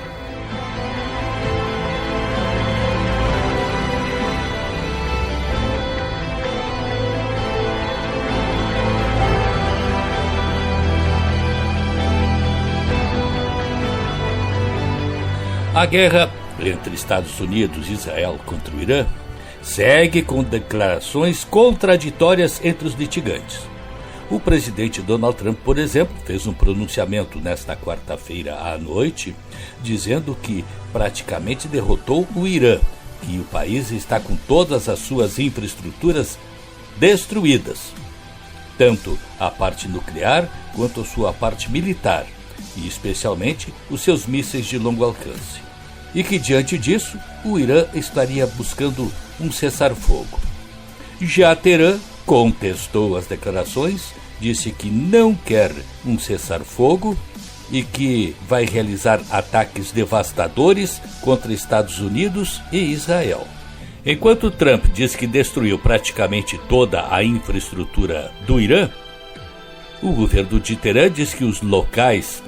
A guerra entre Estados Unidos e Israel contra o Irã segue com declarações contraditórias entre os litigantes. O presidente Donald Trump, por exemplo, fez um pronunciamento nesta quarta-feira à noite, dizendo que praticamente derrotou o Irã, que o país está com todas as suas infraestruturas destruídas, tanto a parte nuclear quanto a sua parte militar, e especialmente os seus mísseis de longo alcance. E que, diante disso, o Irã estaria buscando um cessar-fogo. Já Teherã contestou as declarações, disse que não quer um cessar-fogo e que vai realizar ataques devastadores contra Estados Unidos e Israel. Enquanto Trump diz que destruiu praticamente toda a infraestrutura do Irã, o governo de Teherã diz que os locais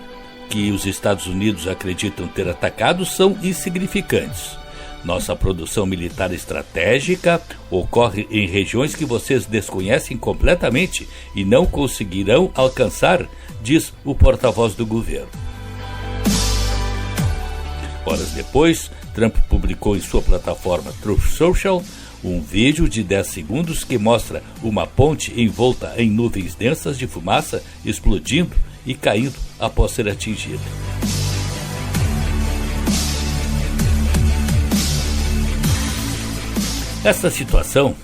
que os Estados Unidos acreditam ter atacado são insignificantes. Nossa produção militar estratégica ocorre em regiões que vocês desconhecem completamente e não conseguirão alcançar, diz o porta-voz do governo. Horas depois, Trump publicou em sua plataforma Truth Social um vídeo de 10 segundos que mostra uma ponte envolta em nuvens densas de fumaça explodindo e caindo após ser atingida. Esta situação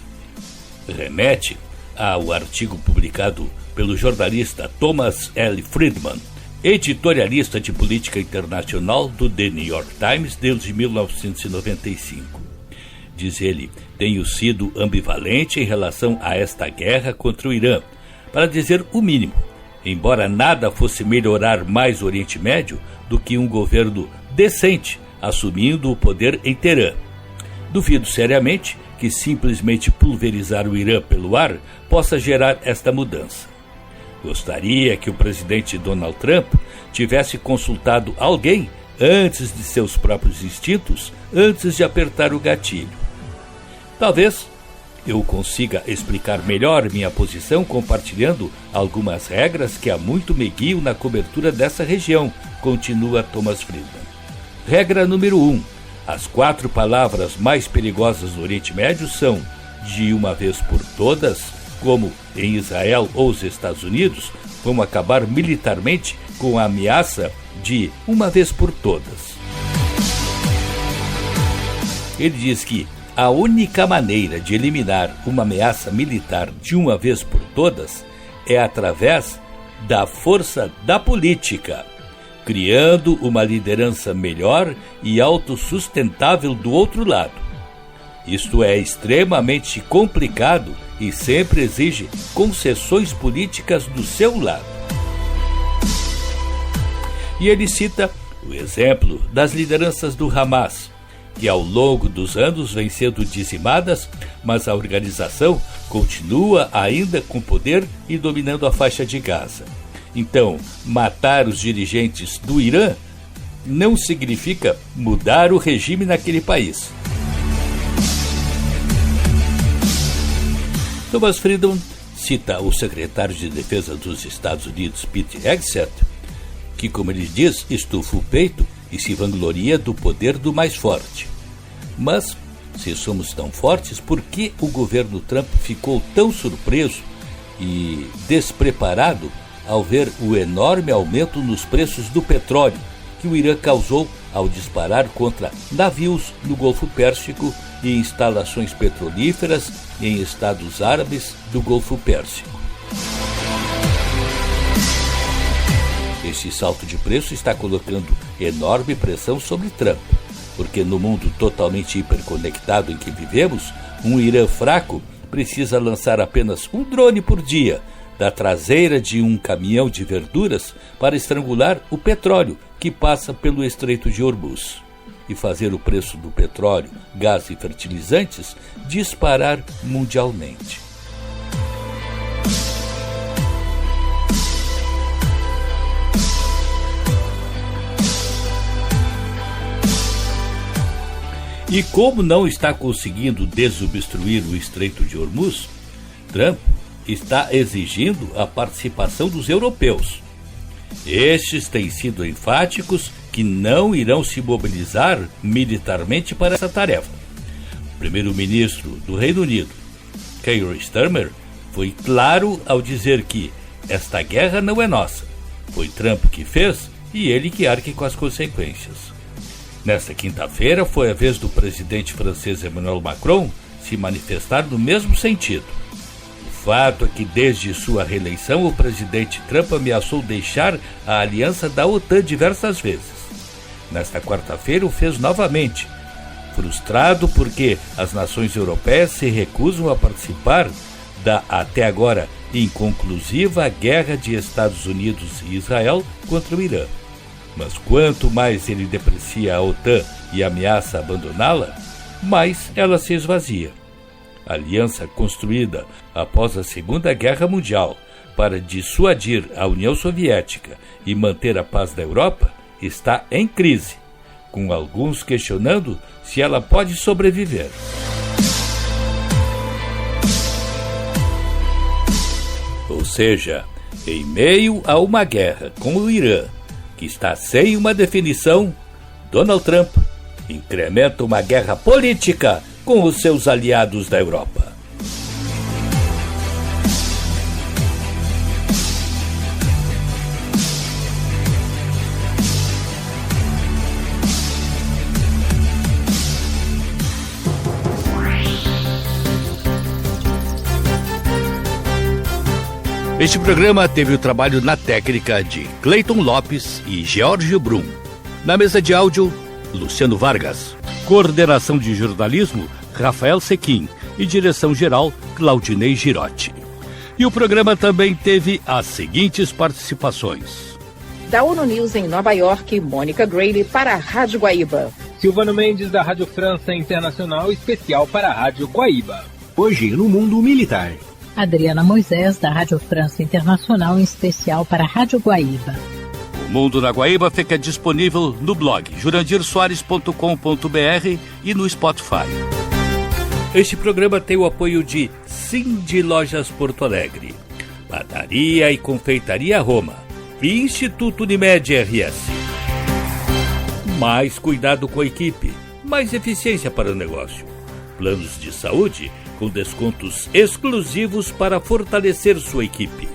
remete ao artigo publicado pelo jornalista Thomas L. Friedman, editorialista de política internacional do The New York Times desde 1995. Diz ele: tenho sido ambivalente em relação a esta guerra contra o Irã, para dizer o mínimo, embora nada fosse melhorar mais o Oriente Médio do que um governo decente assumindo o poder em Teherã. Duvido seriamente que simplesmente pulverizar o Irã pelo ar possa gerar esta mudança. Gostaria que o presidente Donald Trump tivesse consultado alguém antes de seus próprios instintos, antes de apertar o gatilho. Talvez eu consiga explicar melhor minha posição compartilhando algumas regras que há muito me guiam na cobertura dessa região, continua Thomas Friedman. Regra número 1. As 4 palavras mais perigosas do Oriente Médio são de uma vez por todas, como em Israel ou os Estados Unidos, vão acabar militarmente com a ameaça de uma vez por todas. Ele diz que a única maneira de eliminar uma ameaça militar de uma vez por todas é através da força da política, criando uma liderança melhor e autossustentável do outro lado. Isto é extremamente complicado e sempre exige concessões políticas do seu lado. E ele cita o exemplo das lideranças do Hamas, que ao longo dos anos vêm sendo dizimadas, mas a organização continua ainda com poder e dominando a faixa de Gaza. Então, matar os dirigentes do Irã não significa mudar o regime naquele país. Thomas Friedman cita o secretário de Defesa dos Estados Unidos, Pete Hegseth, que, como ele diz, estufa o peito e se vangloria do poder do mais forte. Mas, se somos tão fortes, por que o governo Trump ficou tão surpreso e despreparado ao ver o enorme aumento nos preços do petróleo que o Irã causou ao disparar contra navios no Golfo Pérsico e instalações petrolíferas em estados árabes do Golfo Pérsico? Este salto de preço está colocando enorme pressão sobre Trump, porque no mundo totalmente hiperconectado em que vivemos, um Irã fraco precisa lançar apenas um drone por dia da traseira de um caminhão de verduras para estrangular o petróleo que passa pelo Estreito de Hormuz e fazer o preço do petróleo, gás e fertilizantes disparar mundialmente. E como não está conseguindo desobstruir o Estreito de Hormuz, Trump está exigindo a participação dos europeus. Estes têm sido enfáticos que não irão se mobilizar militarmente para essa tarefa. O primeiro-ministro do Reino Unido, Keir Starmer, foi claro ao dizer que esta guerra não é nossa. Foi Trump que fez e ele que arque com as consequências. Nesta quinta-feira foi a vez do presidente francês Emmanuel Macron se manifestar no mesmo sentido. O fato é que desde sua reeleição o presidente Trump ameaçou deixar a aliança da OTAN diversas vezes. Nesta quarta-feira o fez novamente, frustrado porque as nações europeias se recusam a participar da, até agora, inconclusiva guerra de Estados Unidos e Israel contra o Irã. Mas quanto mais ele deprecia a OTAN e ameaça abandoná-la, mais ela se esvazia. A aliança construída após a Segunda Guerra Mundial para dissuadir a União Soviética e manter a paz da Europa está em crise, com alguns questionando se ela pode sobreviver. Ou seja, em meio a uma guerra com o Irã, que está sem uma definição, Donald Trump incrementa uma guerra política com os seus aliados da Europa. Este programa teve o trabalho na técnica de Cleiton Lopes e Geórgio Brum. Na mesa de áudio, Luciano Vargas. Coordenação de jornalismo, Rafael Sequim. E direção-geral, Claudinei Girotti. E o programa também teve as seguintes participações. Da ONU News em Nova York, Mônica Grayle para a Rádio Guaíba. Silvano Mendes, da Rádio França Internacional, especial para a Rádio Guaíba. Hoje, no mundo militar. Adriana Moisés, da Rádio França Internacional, em especial para a Rádio Guaíba. O Mundo na Guaíba fica disponível no blog jurandirsoares.com.br e no Spotify. Este programa tem o apoio de Cindy Lojas Porto Alegre, Padaria e Confeitaria Roma e Instituto Unimed RS. Mais cuidado com a equipe, mais eficiência para o negócio. Planos de saúde com descontos exclusivos para fortalecer sua equipe.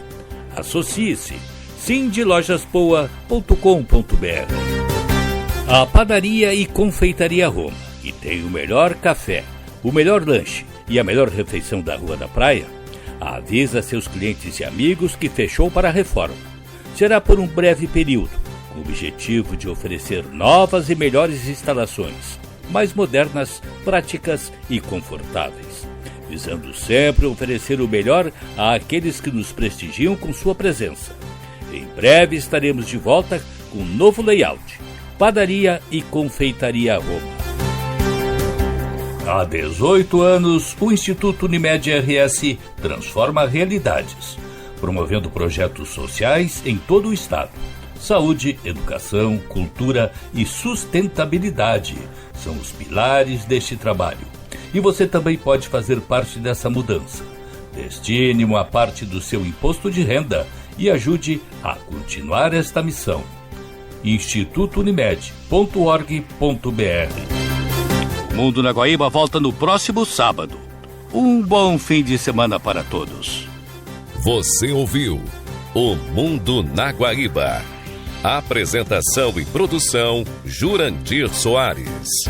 Associe-se cindylojaspoa.com.br. A Padaria e Confeitaria Roma, que tem o melhor café, o melhor lanche e a melhor refeição da Rua da Praia, avisa seus clientes e amigos que fechou para a reforma. Será por um breve período, com o objetivo de oferecer novas e melhores instalações, mais modernas, práticas e confortáveis, visando sempre oferecer o melhor àqueles que nos prestigiam com sua presença. Em breve estaremos de volta com um novo layout. Padaria e Confeitaria Roma. Há 18 anos, o Instituto Unimed RS transforma realidades, promovendo projetos sociais em todo o estado. Saúde, educação, cultura e sustentabilidade são os pilares deste trabalho. E você também pode fazer parte dessa mudança. Destine uma parte do seu imposto de renda e ajude a continuar esta missão. institutounimed.org.br. O Mundo na Guaíba volta no próximo sábado. Um bom fim de semana para todos. Você ouviu O Mundo na Guaíba. Apresentação e produção, Jurandir Soares.